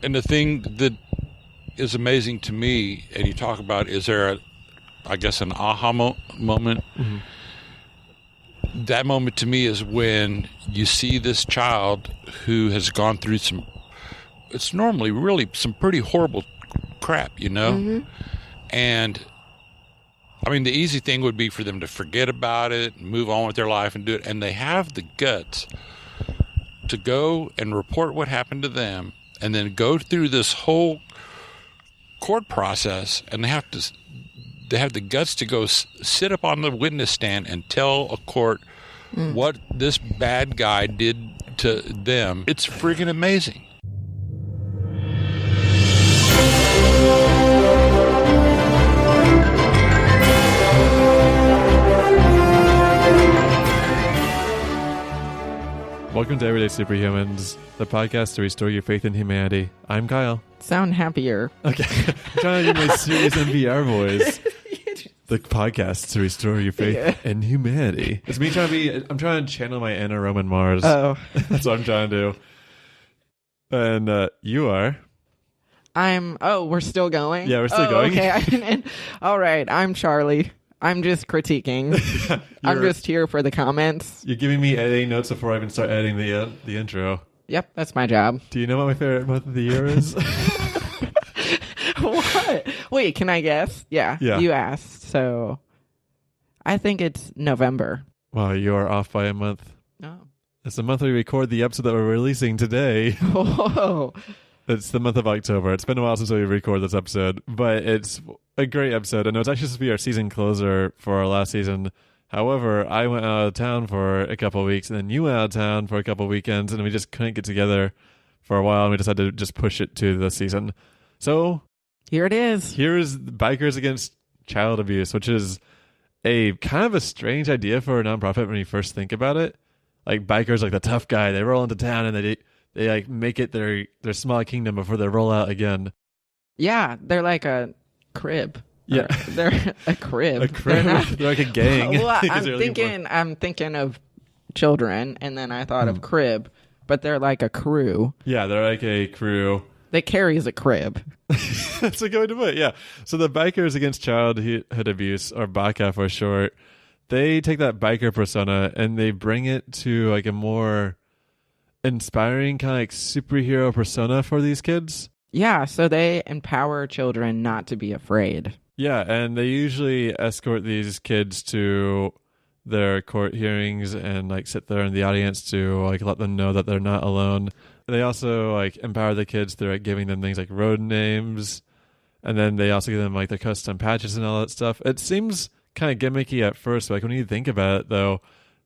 And the thing that is amazing to me, and you talk about, is there, an aha moment? Mm-hmm. That moment to me is when you see this child who has gone through it's normally really some pretty horrible crap, Mm-hmm. And I mean, the easy thing would be for them to forget about it, move on with their life and do it. And they have the guts to go and report what happened to them and then go through this whole court process, and they have the guts to go sit up on the witness stand and tell a court what this bad guy did to them. It's freaking amazing. Welcome to Everyday Superhumans, the podcast to restore your faith in humanity. I'm Kyle. Sound happier. Okay. I'm trying to do my serious NPR voice. The podcast to restore your faith in humanity. It's me I'm trying to channel my inner Roman Mars. Oh. That's what I'm trying to do. And you are? We're still going? Yeah, we're still going. Okay. All right. I'm Charlie. I'm just critiquing. I'm just here for the comments. You're giving me editing notes before I even start editing the intro. Yep, that's my job. Do you know what my favorite month of the year is? What? Wait, can I guess? Yeah, you asked. So I think it's November. Wow, you are off by a month. Oh. It's the month we record the episode that we're releasing today. Whoa. It's the month of October. It's been a while since we recorded this episode, but it's a great episode. And it was actually supposed to be our season closer for our last season. However, I went out of town for a couple of weeks, and then you went out of town for a couple of weekends, and we just couldn't get together for a while, and we decided to just push it to the season. So here it is. Here's Bikers Against Child Abuse, which is a kind of a strange idea for a nonprofit when you first think about it. Like, bikers, like the tough guy, they roll into town and they like make it their small kingdom before they roll out again. Yeah, they're like a crib. Yeah, they're a crib. A crib. They're like a gang. Well, I'm thinking of children, and then I thought of crib, but they're like a crew. Yeah, they're like a crew that carries a crib. That's a good way to put it. Yeah. So the Bikers Against Childhood Abuse, or BACA for short, they take that biker persona and they bring it to like a more inspiring kind of like superhero persona for these kids. Yeah, so they empower children not to be afraid. Yeah, and they usually escort these kids to their court hearings and like sit there in the audience to like let them know that they're not alone. They also like empower the kids through like giving them things like road names, and then they also give them like their custom patches and all that stuff. It seems kind of gimmicky at first, but like when you think about it though,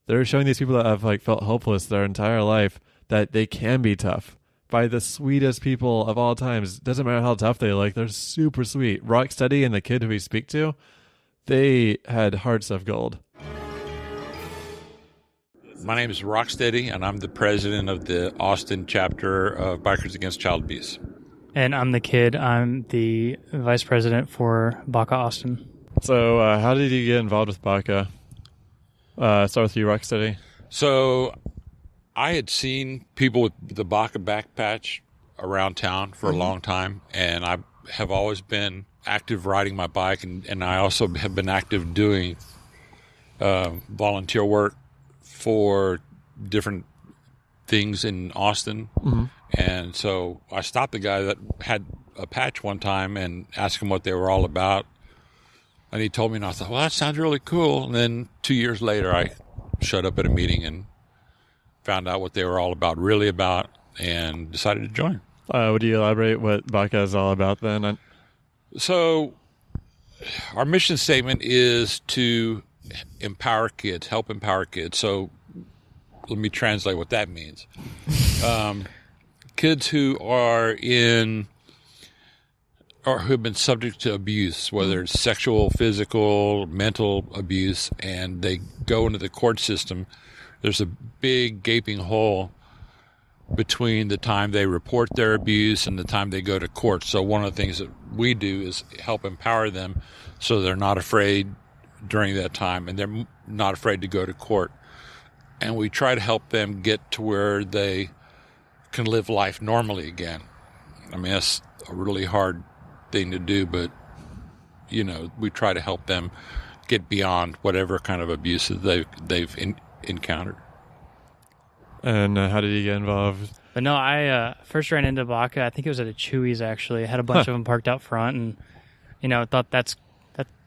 they're showing these people that have like felt hopeless their entire life that they can be tough by the sweetest people of all times. Doesn't matter how tough they look, they're super sweet. Rocksteady and the kid who we speak to, they had hearts of gold. My name is Rocksteady, and I'm the president of the Austin chapter of Bikers Against Child Abuse. And I'm the kid. I'm the vice president for BACA Austin. So how did you get involved with BACA? Start with you, Rocksteady. So I had seen people with the BACA back patch around town for a long time, and I have always been active riding my bike, and I also have been active doing volunteer work for different things in Austin. Mm-hmm. And so I stopped the guy that had a patch one time and asked him what they were all about. And he told me, and I thought, well, that sounds really cool. And then 2 years later, I showed up at a meeting and found out what they were all really about, and decided to join. Would you elaborate what BACA is all about then? So our mission statement is to empower kids, help empower kids. So let me translate what that means. Kids who are in or who have been subject to abuse, whether it's sexual, physical, mental abuse, and they go into the court system, there's a big gaping hole between the time they report their abuse and the time they go to court. So one of the things that we do is help empower them so they're not afraid during that time, and they're not afraid to go to court. And we try to help them get to where they can live life normally again. I mean, that's a really hard thing to do, but, we try to help them get beyond whatever kind of abuse that they've encountered. And how did you get involved? But no, I first ran into BACA. I think it was at a Chewy's, actually. I had a bunch of them parked out front, and, thought that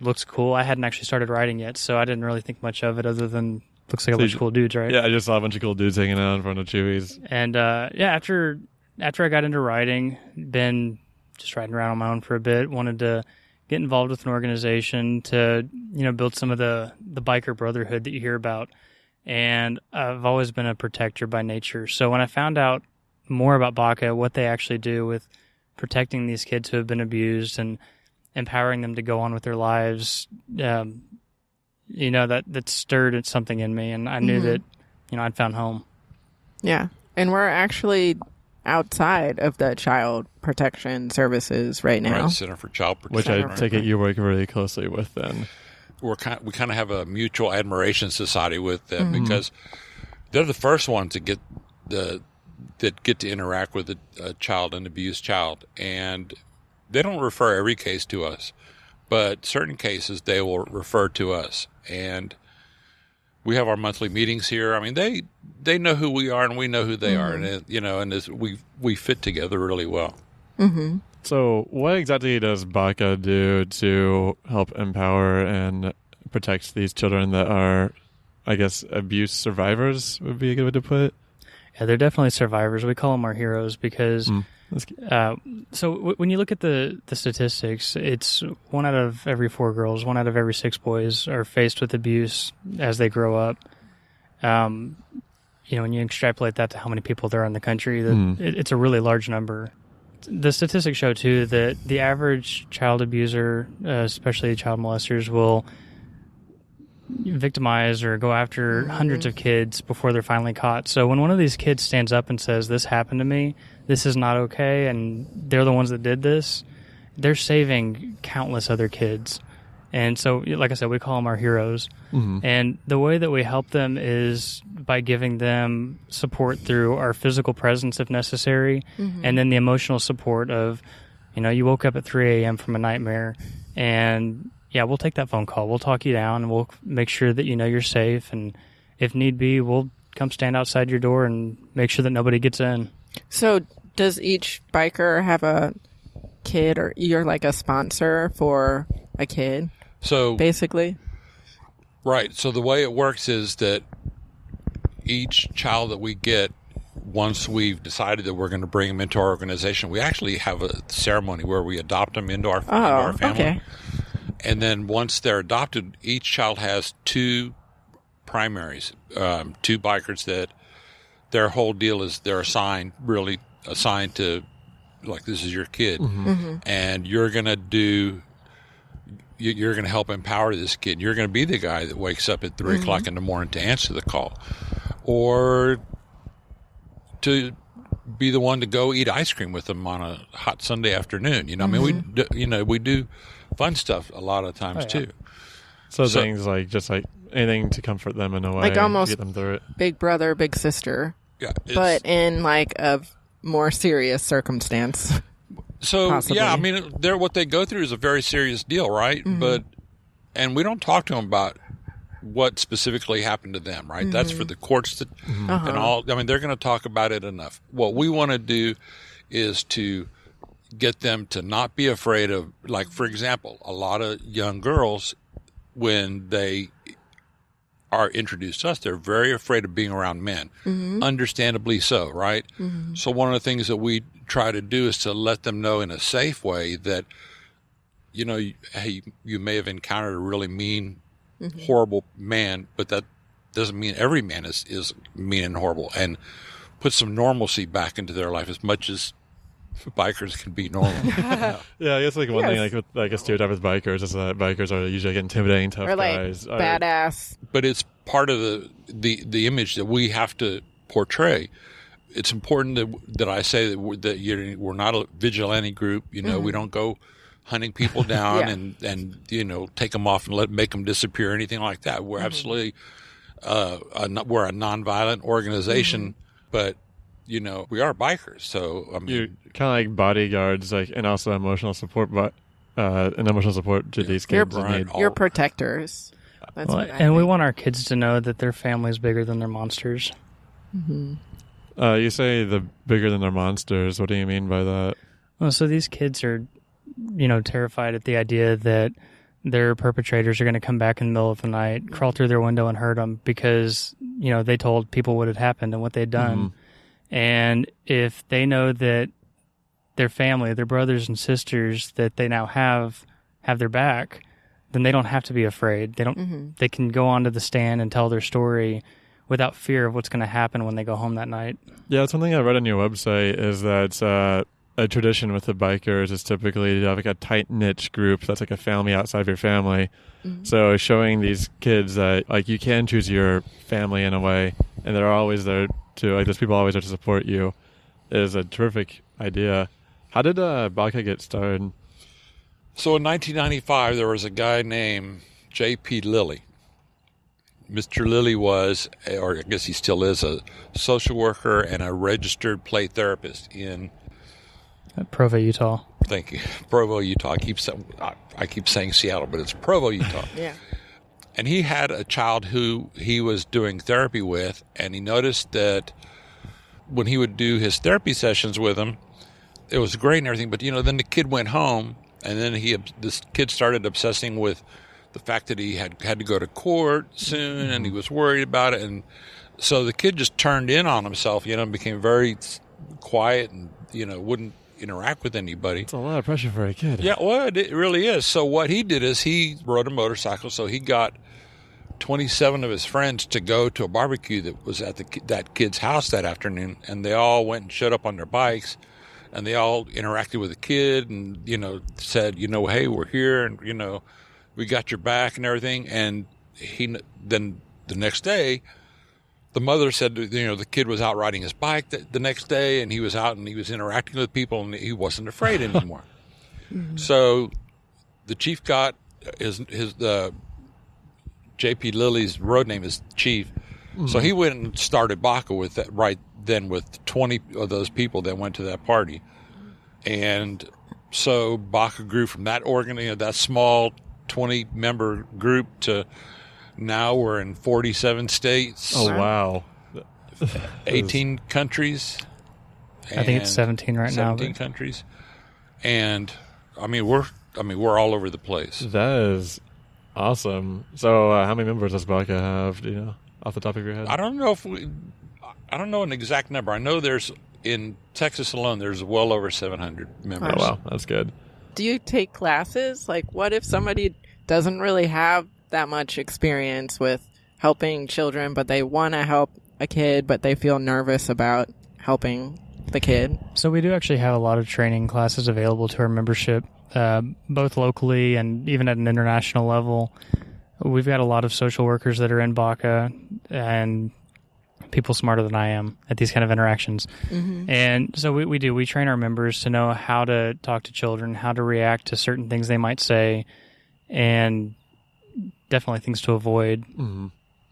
looks cool. I hadn't actually started riding yet, so I didn't really think much of it other than looks like a bunch of cool dudes, right? Yeah, I just saw a bunch of cool dudes hanging out in front of Chewy's. And, after I got into riding, been just riding around on my own for a bit, wanted to get involved with an organization to, build some of the biker brotherhood that you hear about. And I've always been a protector by nature. So when I found out more about BACA, what they actually do with protecting these kids who have been abused and empowering them to go on with their lives, that stirred something in me. And I knew that, I'd found home. Yeah. And we're actually outside of the Child Protection Services right now. Right, Center for Child Protection. Which I take it you work really closely with then. We kind of have a mutual admiration society with them because they're the first ones to get to interact with a child, an abused child, and they don't refer every case to us, but certain cases they will refer to us, and we have our monthly meetings here. I mean, they know who we are and we know who they are, and we fit together really well. Mm-hmm. So what exactly does BACA do to help empower and protect these children that are, I guess, abuse survivors would be a good way to put it? Yeah, they're definitely survivors. We call them our heroes because when you look at the statistics, it's 1 out of every 4 girls, 1 out of every 6 boys are faced with abuse as they grow up. When you extrapolate that to how many people there are in the country, it's a really large number. The statistics show, too, that the average child abuser, especially child molesters, will victimize or go after hundreds of kids before they're finally caught. So when one of these kids stands up and says, "This happened to me, this is not okay," and they're the ones that did this, they're saving countless other kids. And so, like I said, we call them our heroes. Mm-hmm. And the way that we help them is by giving them support through our physical presence if necessary, and then the emotional support of, you woke up at 3 a.m. from a nightmare, and yeah, we'll take that phone call. We'll talk you down, and we'll make sure that you're safe, and if need be, we'll come stand outside your door and make sure that nobody gets in. So does each biker have a kid, or you're like a sponsor for a kid? So basically, right. So the way it works is that each child that we get, once we've decided that we're going to bring them into our organization, we actually have a ceremony where we adopt them into our family. Okay. And then once they're adopted, each child has 2 primaries, 2 bikers that their whole deal is they're assigned to, like, this is your kid, and you're going to help empower this kid. You're going to be the guy that wakes up at 3 o'clock in the morning to answer the call, or to be the one to go eat ice cream with them on a hot Sunday afternoon. I mean, we do fun stuff a lot of times too. So things like just like anything to comfort them in a way, like almost get them through it. Big brother, big sister. Yeah, but in like a more serious circumstance. So possibly. Yeah, I mean, what they go through is a very serious deal, right? And we don't talk to them about what specifically happened to them, right? That's for the courts to, and all. I mean, they're going to talk about it enough. What we want to do is to get them to not be afraid of, like, for example, a lot of young girls, when they are introduced to us, they're very afraid of being around men. Understandably so, right? So one of the things that we try to do is to let them know in a safe way that, hey, you may have encountered a really mean, horrible man, but that doesn't mean every man is mean and horrible, and put some normalcy back into their life as much as bikers can be normal. Yeah, I guess like one thing like with like a stereotype with bikers is that bikers are usually like intimidating, tough or like guys, badass. But it's part of the image that we have to portray. It's important that I say that we're not a vigilante group. We don't go hunting people down and take them off and make them disappear or anything like that. We're absolutely we're a nonviolent organization, but we are bikers. So, I mean, You're kind of like bodyguards, like, and also emotional support, but an emotional support to these kids. You're protectors. That's Well, what I and we think. want our kids to know that their family is bigger than their monsters. You say the bigger than their monsters. What do you mean by that? Well, so these kids are, terrified at the idea that their perpetrators are going to come back in the middle of the night, crawl through their window and hurt them because, they told people what had happened and what they'd done. And if they know that their family, their brothers and sisters that they now have their back, then they don't have to be afraid. They can go onto the stand and tell their story without fear of what's going to happen when they go home that night. Yeah, that's one thing I read on your website is that a tradition with the bikers is typically to have like a tight niche group that's like a family outside of your family. So showing these kids that like you can choose your family in a way, and they're always there to like there's people always there to support you, is a terrific idea. How did BACA get started? So in 1995, there was a guy named J.P. Lilly. Mr. Lilly was, or I guess he still is, a social worker and a registered play therapist in Provo, Utah. Thank you. Provo, Utah. I keep saying Seattle, but it's Provo, Utah. Yeah. And he had a child who he was doing therapy with, and he noticed that when he would do his therapy sessions with him, it was great and everything, but then the kid went home, and then this kid started obsessing with the fact that he had to go to court soon, and he was worried about it, and so the kid just turned in on himself, and became very quiet and wouldn't interact with anybody. It's a lot of pressure for a kid. Yeah, well, it really is. So what he did is he rode a motorcycle. So he got 27 of his friends to go to a barbecue that was at that kid's house that afternoon, and they all went and showed up on their bikes, and they all interacted with the kid and said, hey, we're here, and we got your back and everything. And then the next day, the mother said, the kid was out riding his bike the next day, and he was out and he was interacting with people, and he wasn't afraid anymore. So the chief got his J.P. Lilly's road name is Chief. So he went and started BACA with that right then with 20 of those people that went to that party. And so BACA grew from that that small 20-member group to now we're in 47 states. Oh, wow. 18 countries. I think it's 17 right now. 17 countries. And we're all over the place. That is awesome. So how many members does BACA have, do you know, off the top of your head? I don't know an exact number. I know in Texas alone, there's well over 700 members. Oh, wow. That's good. Do you take classes? Like, what if somebody doesn't really have that much experience with helping children, but they want to help a kid, but they feel nervous about helping the kid? So we do actually have a lot of training classes available to our membership, both locally and even at an international level. We've got a lot of social workers that are in BACA and people smarter than I am at these kind of interactions. And so we train our members to know how to talk to children, how to react to certain things they might say, and definitely things to avoid. And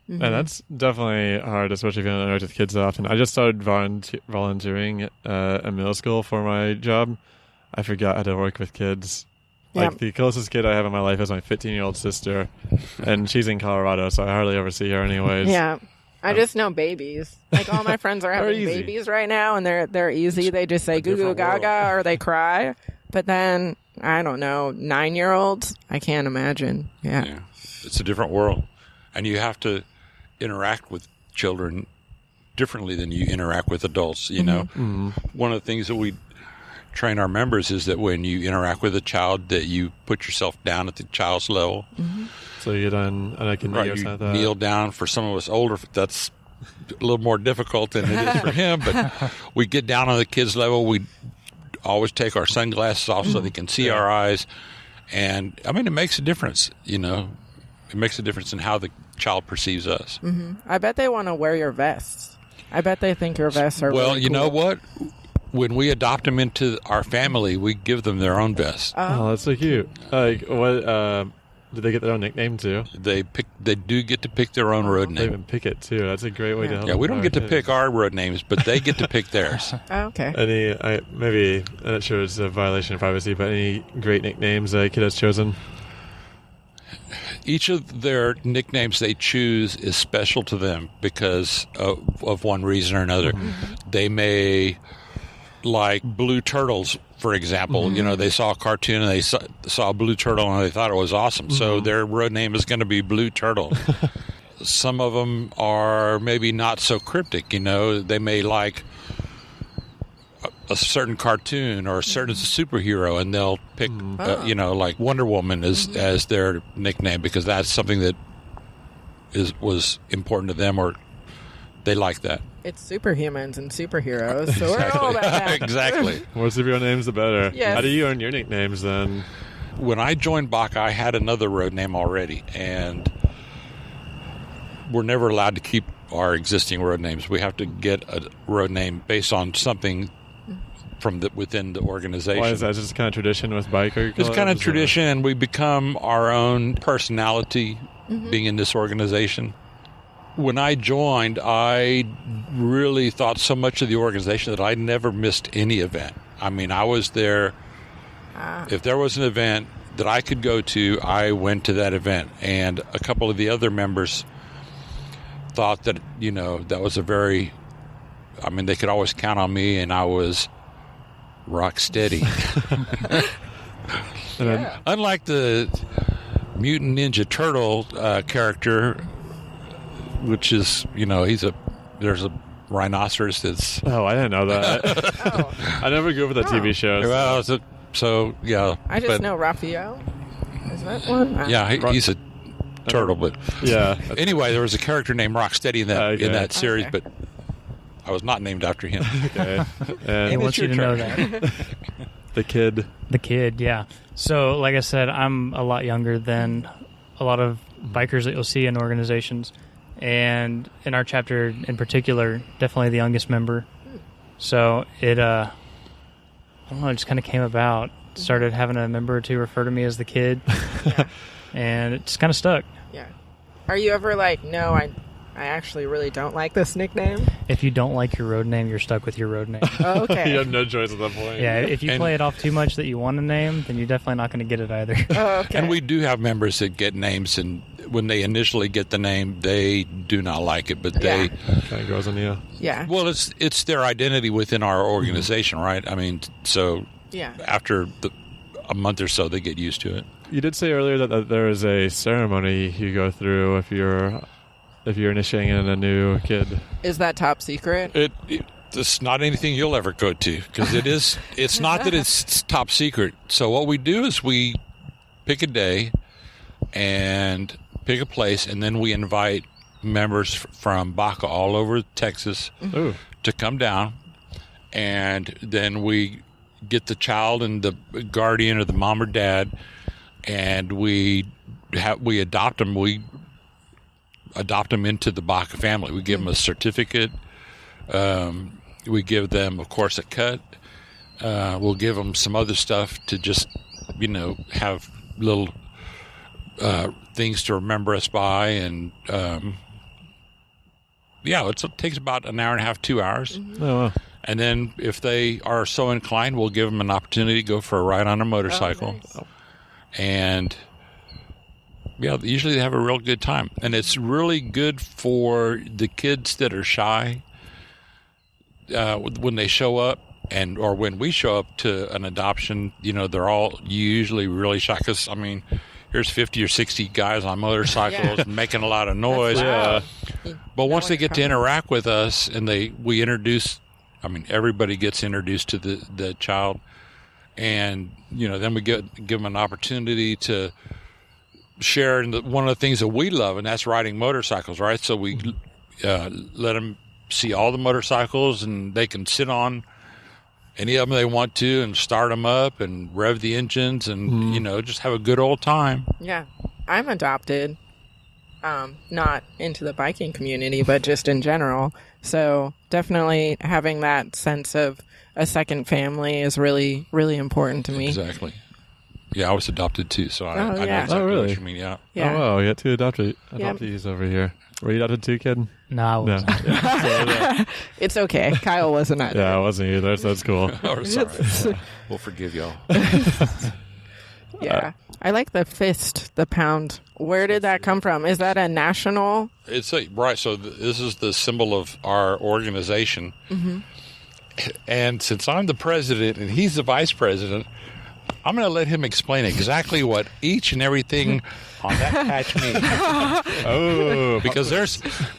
that's definitely hard, especially if you don't interact with kids often. I just started volunteering at middle school for my job. I forgot how to work with kids. Like, the closest kid I have in my life is my 15-year-old sister, and she's in Colorado, so I hardly ever see her anyways. Yeah. I just know babies. Like, all my friends are having babies right now, and they're easy. They just say goo goo gaga or they cry. But then, I don't know, 9-year-olds, I can't imagine. Yeah. It's a different world. And you have to interact with children differently than you interact with adults, One of the things that we train our members is that when you interact with a child, that you put yourself down at the child's level. So you don't, and I can kneel down. For some of us older, that's a little more difficult than it is for him, but we get down on the kid's level. We always take our sunglasses off so they can see our eyes. And, it makes a difference, It makes a difference in how the child perceives us. I bet they want to wear your vests. I bet they think your vests are Well, really you cool. know what? When we adopt them into our family, we give them their own vest. Oh, that's so cute. Like, what Do they get their own nickname too? They do get to pick their own road They name. even pick it too. That's a great way to help. Yeah, we them don't get to out. pick our road names, but they get to pick theirs. Oh, okay. Maybe I'm not sure it's a violation of privacy, but any great nicknames a kid has chosen? Each of their nicknames they choose is special to them because of one reason or another. They may like blue turtles, for example. You know, they saw a cartoon and they saw a blue turtle and they thought it was awesome. So their road name is going to be Blue Turtle. Some of them are maybe not so cryptic. You know, they may like a certain cartoon or a certain superhero, and they'll pick, you know, like Wonder Woman as their nickname because that's something that was important to them, or they like that. It's superhumans and superheroes, so we're all about that. Exactly. More superhero names, the better. Yes. How do you earn your nicknames then? When I joined BACA, I had another road name already, and we're never allowed to keep our existing road names. We have to get a road name based on something from within the organization. Why is that? Just kind of tradition with biker? It's kind of tradition, and we become our own personality being in this organization. When I joined, I really thought so much of the organization that I never missed any event. I mean, I was there. If there was an event that I could go to, I went to that event. And a couple of the other members thought that, you know, that was they could always count on me, and I was Rocksteady. Yeah. Unlike the Mutant Ninja Turtle character, which is, you know, there's a rhinoceros that's... Oh, I didn't know that. I never grew up with the TV shows. Well, so yeah. I just know Raphael. Is that one? Yeah, he's a turtle, but... Yeah. Anyway, there was a character named Rocksteady in that series, Okay. but I was not named after him. Okay. He And wants you to know that. the kid. The kid, yeah. So, like I said, I'm a lot younger than a lot of bikers that you'll see in organizations. And in our chapter in particular, definitely the youngest member. So it, I don't know, it just kind of came about. Started having a member or two refer to me as the kid. Yeah. And it just kind of stuck. Yeah. Are you ever like, no, I actually really don't like this nickname? If you don't like your road name, you're stuck with your road name. Oh, okay. You have no choice at that point. Yeah, if you play it off too much that you want a name, then you're definitely not going to get it either. Oh, okay. And we do have members that get names, and when they initially get the name, they do not like it, but they... Kind of grows on you. Yeah. Well, it's their identity within our organization, right? I mean, so Yeah. after a month or so, they get used to it. You did say earlier that there is a ceremony you go through if you're initiating in a new kid. Is that top secret? It's not anything you'll ever go to, because it's not that it's top secret. So what we do is we pick a day and pick a place, and then we invite members from BACA all over Texas Ooh. to come down, and then we get the child and the guardian or the mom or dad, and we adopt them. We adopt them into the BACA family. We give them a certificate. We give them, of course, a cut. We'll give them some other stuff to just, you know, have little things to remember us by. And, it takes about an hour and a half, 2 hours. Oh, wow. And then if they are so inclined, we'll give them an opportunity to go for a ride on a motorcycle. Oh, nice. And usually they have a real good time. And it's really good for the kids that are shy when they show up, or when we show up to an adoption. You know, they're all usually really shy because, I mean, here's 50 or 60 guys on motorcycles making a lot of noise. That's Yeah. But once they get to interact with us and we introduce, I mean, everybody gets introduced to the child, and, you know, then we give them an opportunity to share in one of the things that we love, and that's riding motorcycles, right? So we let them see all the motorcycles, and they can sit on any of them they want to and start them up and rev the engines and, you know, just have a good old time. Yeah. I'm adopted. Not into the biking community, but just in general. So definitely having that sense of a second family is really, really important to me. Exactly. Yeah, I was adopted too, so I know exactly really? what you mean. Yeah. Yeah. Oh, wow, you got two adoptees over here. Were you adopted too, kid? No, I wasn't. It's okay. Kyle wasn't either. Yeah, I wasn't either, so that's cool. Oh, sorry. We'll forgive y'all. Yeah. I like the fist, the pound. Where did that come from? Is that a national? It's right. So this is the symbol of our organization. Mm-hmm. And since I'm the president and he's the vice president, I'm going to let him explain exactly what each and everything on that patch means.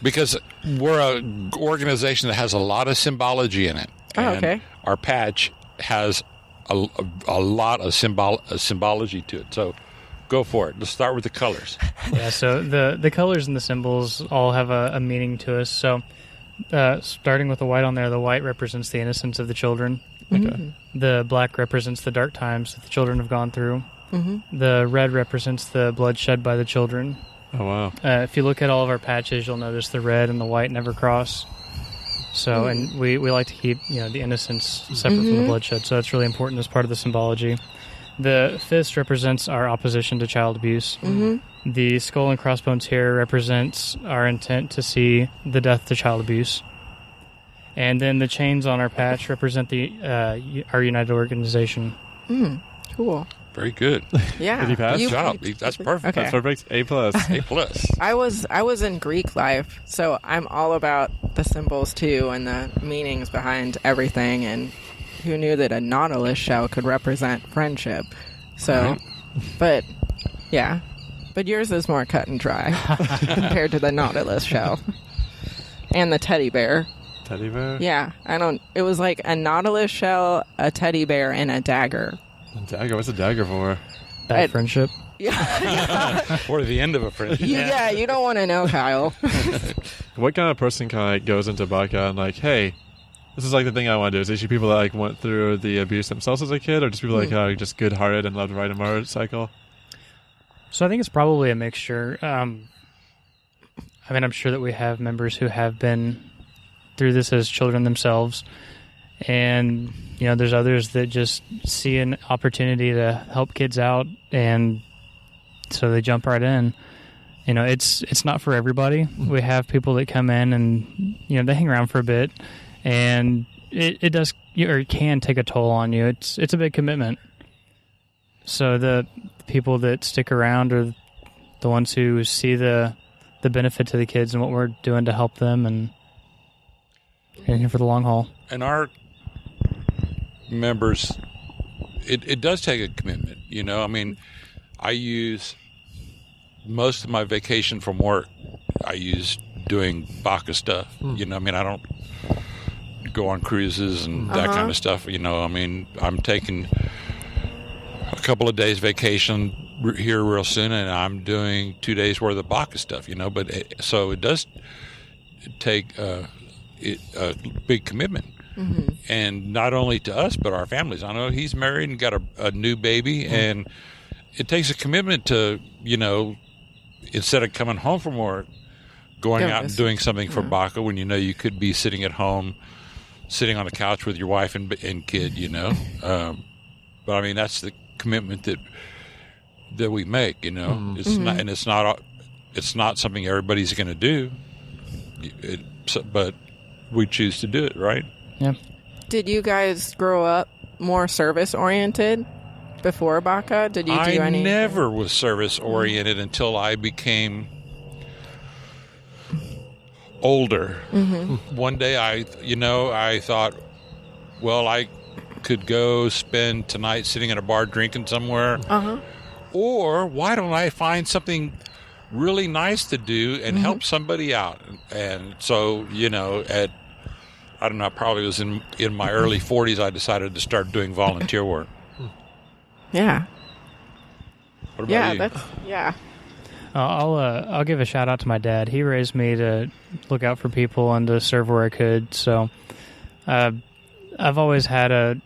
Because we're an organization that has a lot of symbology in it. And okay. Our patch has a lot of symbology to it. So go for it. Let's start with the colors. Yeah, so the colors and the symbols all have a meaning to us. So starting with the white on there, the white represents the innocence of the children. Okay. The black represents the dark times that the children have gone through. Mm-hmm. The red represents the blood shed by the children. Oh, wow. If you look at all of our patches, you'll notice the red and the white never cross. So, and we like to keep, the innocence separate from the bloodshed. So that's really important as part of the symbology. The fist represents our opposition to child abuse. Mm-hmm. The skull and crossbones here represents our intent to see the death to child abuse. And then the chains on our patch represent our United Organization. Cool. Very good. Yeah. Did you pass? Good job. That's perfect. Okay. That's perfect. A+. A+. I was in Greek life, so I'm all about the symbols too and the meanings behind everything. And who knew that a nautilus shell could represent friendship? So, but yours is more cut and dry compared to the nautilus shell and the teddy bear. Teddy bear? Yeah, it was like a nautilus shell, a teddy bear, and a dagger. A dagger? What's a dagger for? Bad friendship. Yeah. Or the end of a friendship. Yeah, you don't want to know, Kyle. What kind of person kind of goes into BACA and like, hey, this is like the thing I want to do? Is it usually people that like went through the abuse themselves as a kid, or just people like just good-hearted and love to ride a motorcycle? So I think it's probably a mixture. I'm sure that we have members who have been through this as children themselves, and there's others that just see an opportunity to help kids out, and so they jump right in. It's not for everybody. We have people that come in and they hang around for a bit, and it does or it can take a toll on you. It's a big commitment. So the people that stick around are the ones who see the benefit to the kids and what we're doing to help them, and here for the long haul. And our members, it does take a commitment. I use most of my vacation from work. I use doing BACA stuff. I don't go on cruises and that kind of stuff. I'm taking a couple of days vacation here real soon, and I'm doing 2 days worth of BACA stuff. So it does take a big commitment. Mm-hmm. And not only to us, but our families. I know he's married and got a new baby, and it takes a commitment to, instead of coming home from work, going out and doing something for BACA when you could be sitting at home, sitting on a couch with your wife and kid, But that's the commitment that we make, It's not something everybody's going to do, but we choose to do it, right? Yeah. Did you guys grow up more service oriented before BACA? Did you do anything? I never was service oriented until I became older. Mm-hmm. One day I thought, well, I could go spend tonight sitting at a bar drinking somewhere. Or why don't I find something really nice to do and help somebody out? And so, I don't know, I probably was in my early 40s, I decided to start doing volunteer work. Yeah. What about you? Yeah. I'll give a shout out to my dad. He raised me to look out for people and to serve where I could. So I've always had a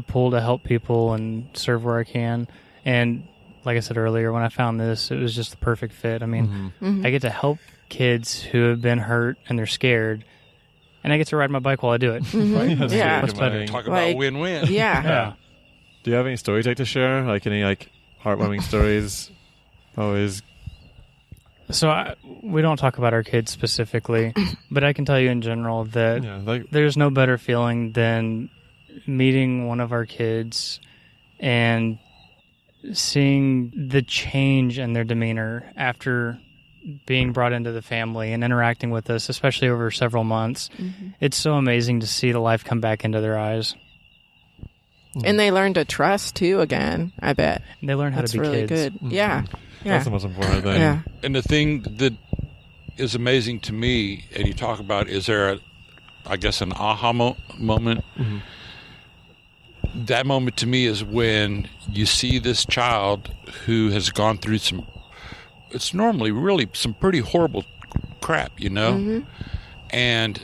pull to help people and serve where I can. And like I said earlier, when I found this, it was just the perfect fit. I get to help kids who have been hurt and they're scared, and I get to ride my bike while I do it. Right? Yeah. What's better? Talk about win-win. Yeah. Do you have any stories you'd like to share? Like any Heartwarming Stories. Always. So we don't talk about our kids specifically, but I can tell you in general that there's no better feeling than meeting one of our kids and seeing the change in their demeanor after being brought into the family and interacting with us, especially over several months. Mm-hmm. It's so amazing to see the life come back into their eyes. And they learn to trust, too, again, I bet. And they learn how to be really kids. Good. Mm-hmm. Yeah. That's the most important thing. Yeah. And the thing that is amazing to me, and you talk about, is there, an aha moment? Mm-hmm. That moment to me is when you see this child who has gone through it's normally really some pretty horrible crap, you know? Mm-hmm. And,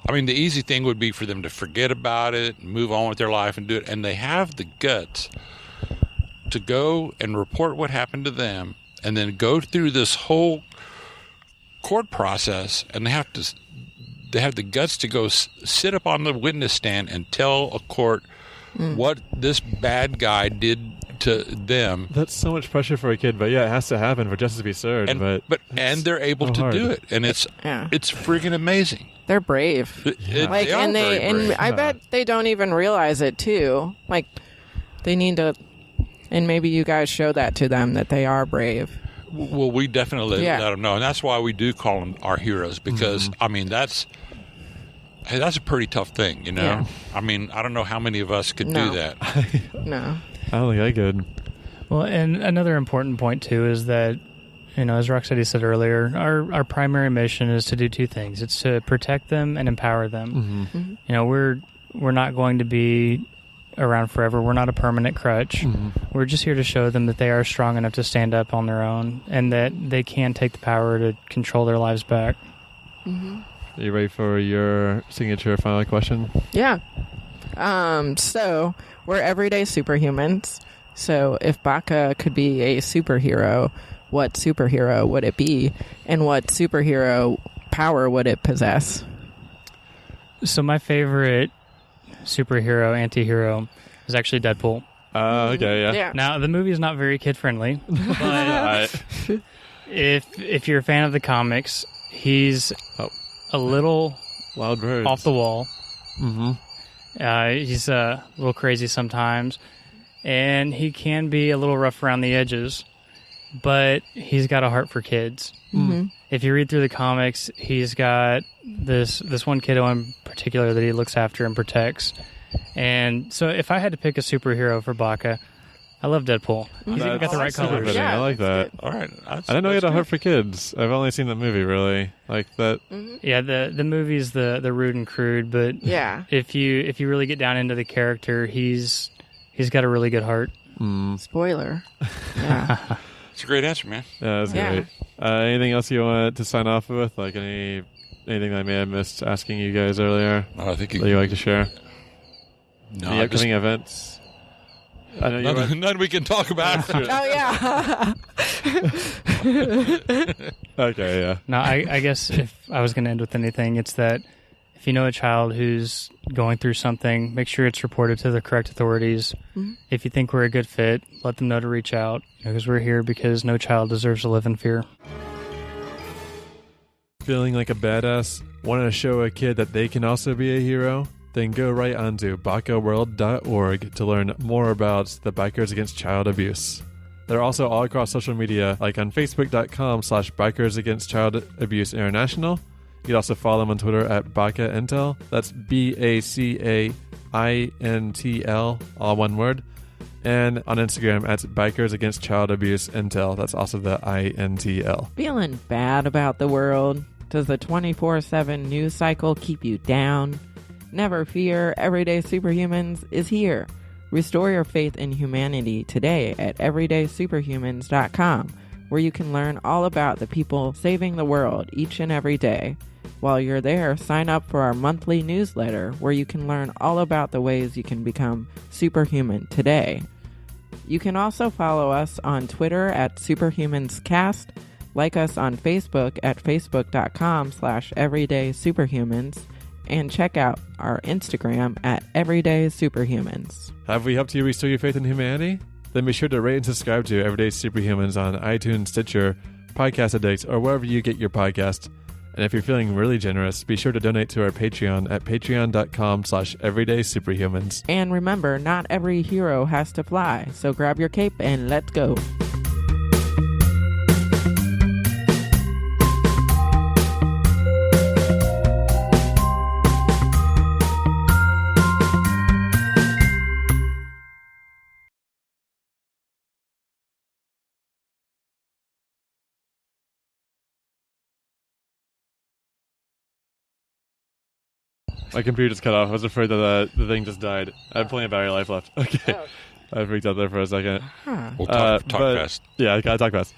I mean, the easy thing would be for them to forget about it and move on with their life and do it. And they have the guts to go and report what happened to them and then go through this whole court process, and they have the guts to go sit up on the witness stand and tell a court what this bad guy did to them. That's so much pressure for a kid, but yeah, it has to happen for justice to be served. And they're able to do it, and it's freaking amazing. They're brave. I bet they don't even realize it too. Like, they need to, and maybe you guys show that to them, that they are brave. Well, we definitely let them know, and that's why we do call them our heroes, because I mean that's a pretty tough thing, you know. Yeah. I mean, I don't know how many of us could do that. No, I don't think I could. Well, and another important point too is that, you know, as Rocksteady said earlier, our primary mission is to do two things: it's to protect them and empower them. Mm-hmm. Mm-hmm. You know, we're not going to be around forever. We're not a permanent crutch. Mm-hmm. We're just here to show them that they are strong enough to stand up on their own and that they can take the power to control their lives back. Mm-hmm. Are you ready for your signature final question? Yeah. So we're everyday superhumans. So if BACA could be a superhero, what superhero would it be? And what superhero power would it possess? So my favorite superhero, anti-hero, is actually Deadpool. Okay, yeah. Now, the movie is not very kid-friendly, but if you're a fan of the comics, he's a little loud birds off the wall. Mm-hmm. He's a little crazy sometimes, and he can be a little rough around the edges, but he's got a heart for kids. Mm-hmm. If you read through the comics, he's got this one kiddo in particular that he looks after and protects. And so if I had to pick a superhero for BACA, I love Deadpool. He's even got the right colors. Yeah, I like that. All right. I didn't know he had a heart for kids. I've only seen the movie, really. Like that. Mm-hmm. Yeah, the movie's the rude and crude, but if you really get down into the character, he's got a really good heart. Spoiler. Yeah. It's a great answer, man. Yeah, that's great. Anything else you want to sign off with? Like anything that I may have missed asking you guys earlier? I think that you like to share? No, the upcoming events. I know none we can talk about. Oh yeah. Okay, yeah. No, I guess if I was going to end with anything, it's that if you know a child who's going through something, make sure it's reported to the correct authorities. Mm-hmm. If you think we're a good fit, let them know to reach out, because we're here because no child deserves to live in fear. Feeling like a badass? Want to show a kid that they can also be a hero? Then go right onto BACAworld.org to learn more about the Bikers Against Child Abuse. They're also all across social media, like on Facebook.com/Bikers Against Child Abuse International. You can also follow them on Twitter at BACA Intel. That's BACAINTL, all one word. And on Instagram at Bikers Against Child Abuse Intel. That's also the INTL. Feeling bad about the world? Does the 24/7 news cycle keep you down? Never fear, Everyday Superhumans is here. Restore your faith in humanity today at everydaysuperhumans.com, where you can learn all about the people saving the world each and every day. While you're there, sign up for our monthly newsletter, where you can learn all about the ways you can become superhuman today. You can also follow us on Twitter at SuperhumansCast, like us on Facebook at facebook.com/everydaysuperhumans, and check out our Instagram at everydaysuperhumans. Have we helped you restore your faith in humanity? then be sure to rate and subscribe to Everyday Superhumans on iTunes, Stitcher, Podcast Addict, or wherever you get your podcast. And if you're feeling really generous, be sure to donate to our Patreon at patreon.com/everydaysuperhumans. And remember, not every hero has to fly, so grab your cape and let's go. My computer just cut off. I was afraid that the thing just died. I had plenty of battery life left. Okay. Oh. I freaked out there for a second. Huh. We'll talk fast. Yeah, I gotta talk fast.